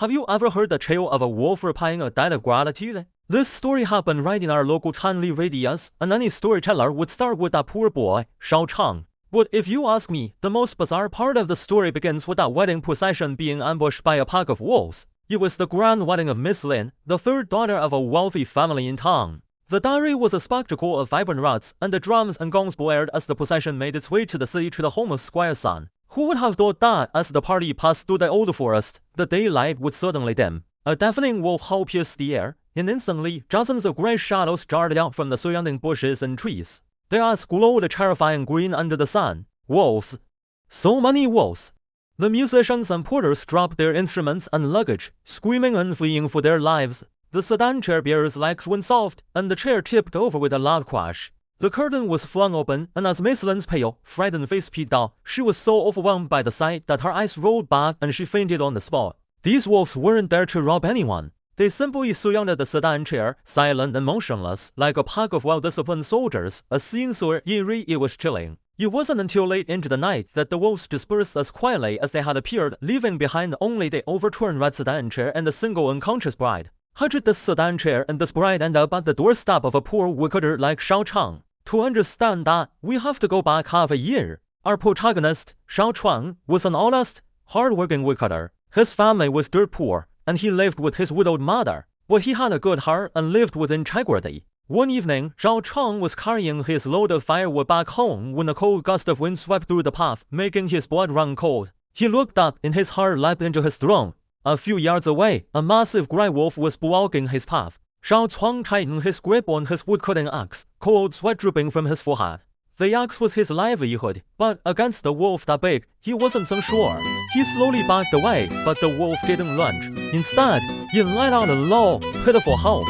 Have you ever heard the tale of a wolf repaying a debt of gratitude? This story happened right in our local Chanli radius, and any storyteller would start with that poor boy, Shao Chang. But if you ask me, the most bizarre part of the story begins with that wedding procession being ambushed by a pack of wolves. It was the grand wedding of Miss Lin, the third daughter of a wealthy family in town. The dowry was a spectacle of vibrant rats, and the drums and gongs blared as the procession made its way to the city to the home of Squire Sun. Who would have thought that, as the party passed through the old forest, the daylight would suddenly dim? A deafening wolf howl pierced the air, and instantly, dozens of grey shadows darted out from the surrounding bushes and trees. Their eyes glowed a terrifying green under the sun. Wolves! So many wolves! The musicians and porters dropped their instruments and luggage, screaming and fleeing for their lives. The sedan chair bearer's legs went soft, and the chair tipped over with a loud crash. The curtain was flung open, and as Miss Lin's pale, frightened face peeked out, she was so overwhelmed by the sight that her eyes rolled back and she fainted on the spot. These wolves weren't there to rob anyone. They simply surrounded the sedan chair, silent and motionless, like a pack of well-disciplined soldiers, a scene so eerie it was chilling. It wasn't until late into the night that the wolves dispersed as quietly as they had appeared, leaving behind only the overturned red sedan chair and the single unconscious bride. How did this sedan chair and this bride end up at the doorstep of a poor woodcutter like Shao Chang? To understand that, we have to go back half a year. Our protagonist, Shao Chang, was an honest, hard-working woodcutter. His family was dirt poor, and he lived with his widowed mother. But he had a good heart and lived with integrity. One evening, Shao Chang was carrying his load of firewood back home when a cold gust of wind swept through the path, making his blood run cold. He looked up, and his heart leapt into his throat. A few yards away, a massive grey wolf was blocking his path. Shao Chang tightened his grip on his woodcutting axe, cold sweat dripping from his forehead. The axe was his livelihood, but against a wolf that big, he wasn't so sure. He slowly backed away, but the wolf didn't lunge. Instead, he let out a low, pitiful howl.